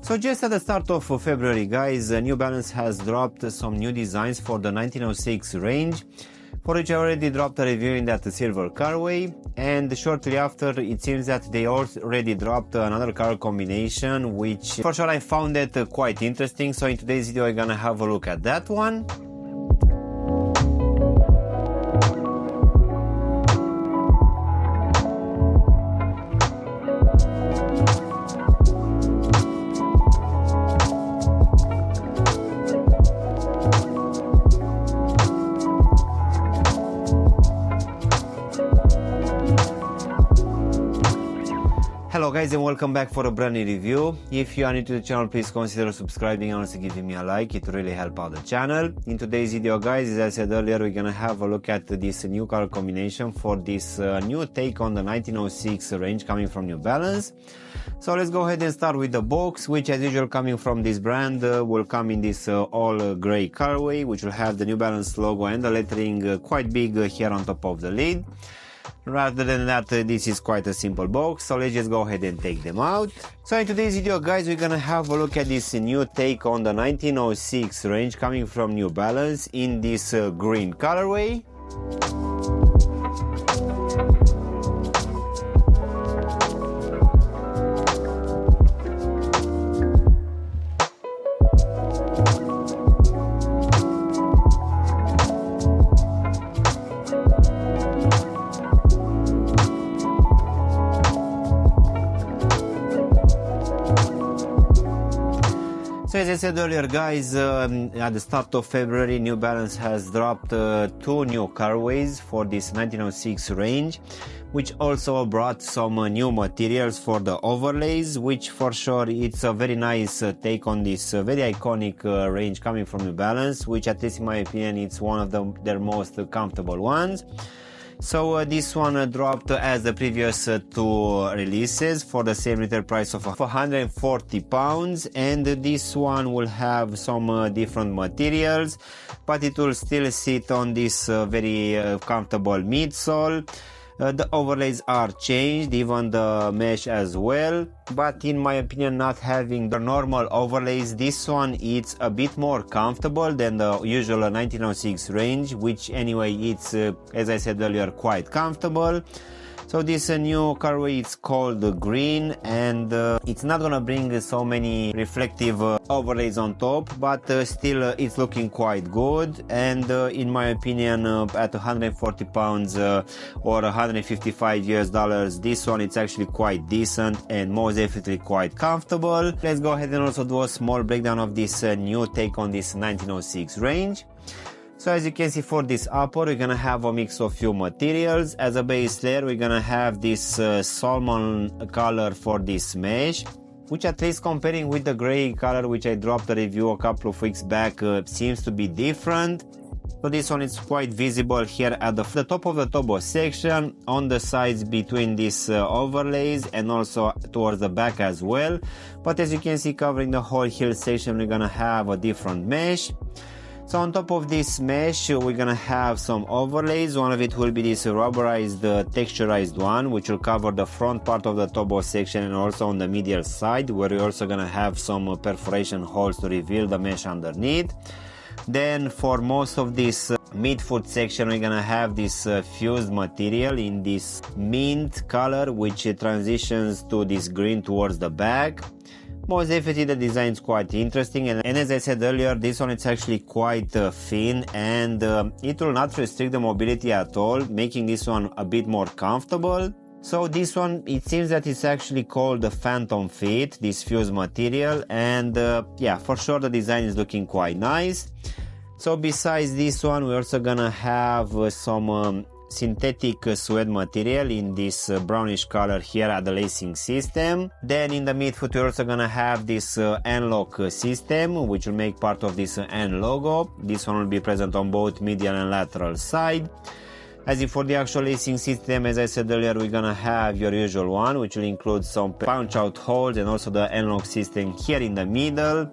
So just at the start of February, guys, New Balance has dropped some new designs for the 1906 range, for which I already dropped a review in that silver colorway, and shortly after it seems that they already dropped another color combination, which for sure I found it quite interesting. So in today's video I'm gonna have a look at that one. Hello guys, and welcome back for a brand new review. If you are new to the channel, please consider subscribing and also giving me a like. It really helps out the channel. In today's video, guys, as I said earlier, we're gonna have a look at this new color combination for this new take on the 1906 range coming from New Balance. So let's go ahead and start with the box, which as usual coming from this brand will come in this all gray colorway, which will have the New Balance logo and the lettering quite big here on top of the lid. Rather than that, this is quite a simple box, so let's just go ahead and take them out. So in today's video, guys, we're gonna have a look at this new take on the 1906 range coming from New Balance in this green colorway. So as I said earlier, guys, at the start of February, New Balance has dropped two new colorways for this 1906 range, which also brought some new materials for the overlays, which for sure it's a very nice take on this very iconic range coming from New Balance, which at least in my opinion it's one of their most comfortable ones. So this one dropped as the previous two releases for the same retail price of £140, and this one will have some different materials, but it will still sit on this very comfortable midsole. The overlays are changed, even the mesh as well, but in my opinion, not having the normal overlays, this one it's a bit more comfortable than the usual 1906 range, which anyway it's as I said earlier, quite comfortable. So this new colorway, it's called green, and it's not gonna bring so many reflective overlays on top, but still it's looking quite good. And in my opinion, at £140 or $155 US, this one it's actually quite decent and most definitely quite comfortable. Let's go ahead and also do a small breakdown of this new take on this 1906 range. So as you can see, for this upper we're gonna have a mix of few materials. As a base layer we're gonna have this salmon color for this mesh, which at least comparing with the gray color which I dropped a review a couple of weeks back seems to be different. So this one is quite visible here at the top of the turbo section, on the sides between these overlays, and also towards the back as well. But as you can see, covering the whole heel section we're gonna have a different mesh. So on top of this mesh we're gonna have some overlays. One of it will be this rubberized texturized one, which will cover the front part of the turbo section and also on the medial side, where we're also gonna have some perforation holes to reveal the mesh underneath. Then for most of this midfoot section we're gonna have this fused material in this mint color, which transitions to this green towards the back. Most definitely the design is quite interesting, and as I said earlier, this one it's actually quite thin, and it will not restrict the mobility at all, making this one a bit more comfortable. So this one, it seems that it's actually called the Phantom Fit, this fused material, and yeah, for sure the design is looking quite nice. So besides this one, we're also gonna have some synthetic suede material in this brownish color here at the lacing system. Then in the midfoot we're also gonna have this N-lock system, which will make part of this N logo. This one will be present on both medial and lateral side. As if for the actual lacing system, as I said earlier, we're gonna have your usual one, which will include some punch out holes and also the N-lock system here in the middle.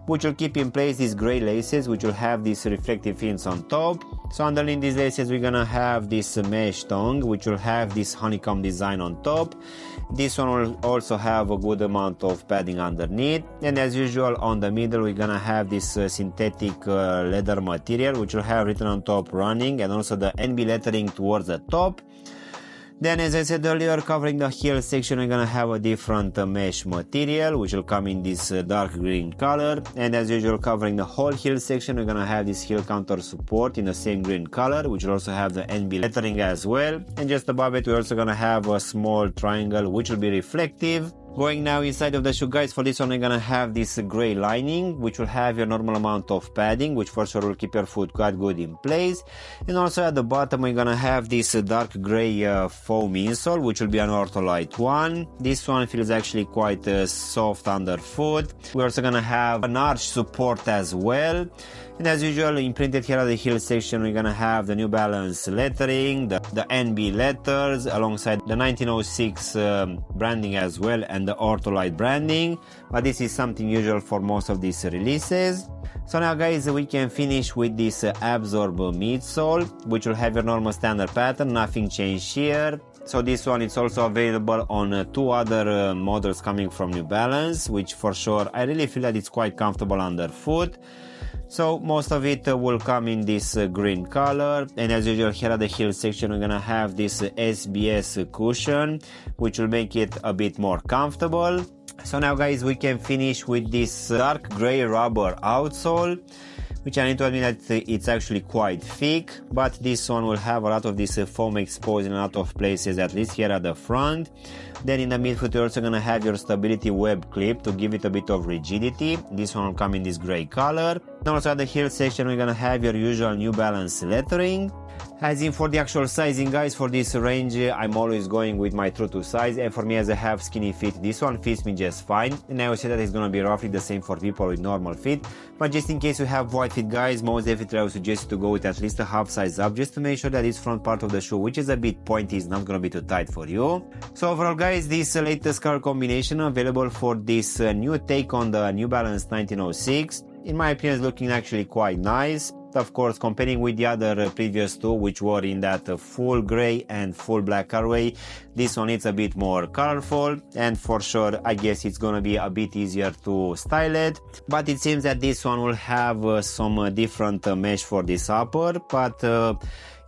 which will keep in place these gray laces, which will have these reflective fins on top. So underneath these laces we're gonna have this mesh tongue, which will have this honeycomb design on top. This one will also have a good amount of padding underneath, and as usual on the middle we're gonna have this synthetic leather material, which will have written on top running, and also the NB lettering towards the top. Then, as I said earlier, covering the heel section, we're gonna have a different mesh material, which will come in this dark green color. And as usual, covering the whole heel section, we're gonna have this heel counter support in the same green color, which will also have the NB lettering as well. And just above it, we're also gonna have a small triangle, which will be reflective. Going now inside of the shoe, guys, for this one we're gonna have this gray lining, which will have your normal amount of padding, which for sure will keep your foot quite good in place. And also at the bottom we're gonna have this dark gray foam insole, which will be an Ortholite one. This one feels actually quite soft underfoot. We're also gonna have an arch support as well. And as usual, imprinted here at the heel section, we're gonna have the New Balance lettering, the NB letters, alongside the 1906 branding as well, and the Ortholite branding. But this is something usual for most of these releases. So now, guys, we can finish with this Absorb midsole, which will have your normal standard pattern, nothing changed here. So this one is also available on two other models coming from New Balance, which for sure I really feel that it's quite comfortable underfoot. So most of it will come in this green color, and as usual here at the heel section we're gonna have this SBS cushion, which will make it a bit more comfortable. So now, guys, we can finish with this dark gray rubber outsole, which I need to admit that it's actually quite thick, but this one will have a lot of this foam exposed in a lot of places, at least here at the front. Then in the midfoot you're also gonna have your stability web clip to give it a bit of rigidity. This one will come in this gray color. And also at the heel section we're gonna have your usual New Balance lettering. As in for the actual sizing, guys, for this range I'm always going with my true to size, and for me, as I have skinny feet, this one fits me just fine. And I will say that it's gonna be roughly the same for people with normal feet, but just in case you have wide feet, guys, most definitely I would suggest you to go with at least a half size up, just to make sure that this front part of the shoe, which is a bit pointy, is not gonna be too tight for you. So overall, guys, this latest color combination available for this new take on the New Balance 1906, in my opinion, is looking actually quite nice. Of course, comparing with the other previous two, which were in that full gray and full black colorway, this one is a bit more colorful, and for sure I guess it's gonna be a bit easier to style it. But it seems that this one will have some different mesh for this upper, but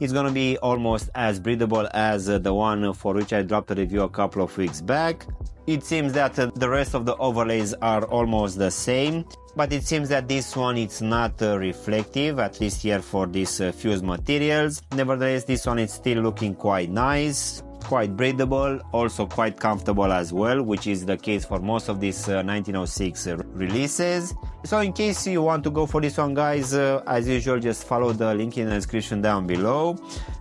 it's gonna be almost as breathable as the one for which I dropped a review a couple of weeks back. It seems that the rest of the overlays are almost the same, but it seems that this one is not reflective, at least here for these fused materials. Nevertheless, this one is still looking quite nice, quite breathable, also quite comfortable as well, which is the case for most of these 1906 releases. So in case you want to go for this one, guys, as usual, just follow the link in the description down below.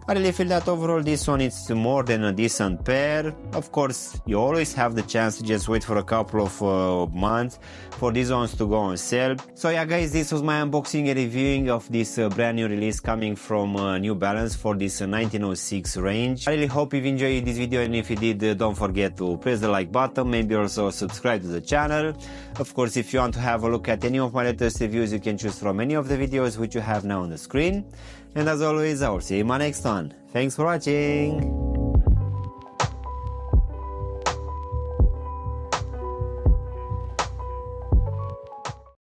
I really feel that overall this one is more than a decent pair. Of course, you always have the chance to just wait for a couple of months for these ones to go on sale. So yeah, guys, this was my unboxing and reviewing of this brand new release coming from New Balance for this 1906 range. I really hope you've enjoyed this video, and if you did, don't forget to press the like button, maybe also subscribe to the channel. Of course, if you want to have a look at any of my latest reviews, you can choose from any of the videos which you have now on the screen. And as always, I will see you in my next one. Thanks for watching!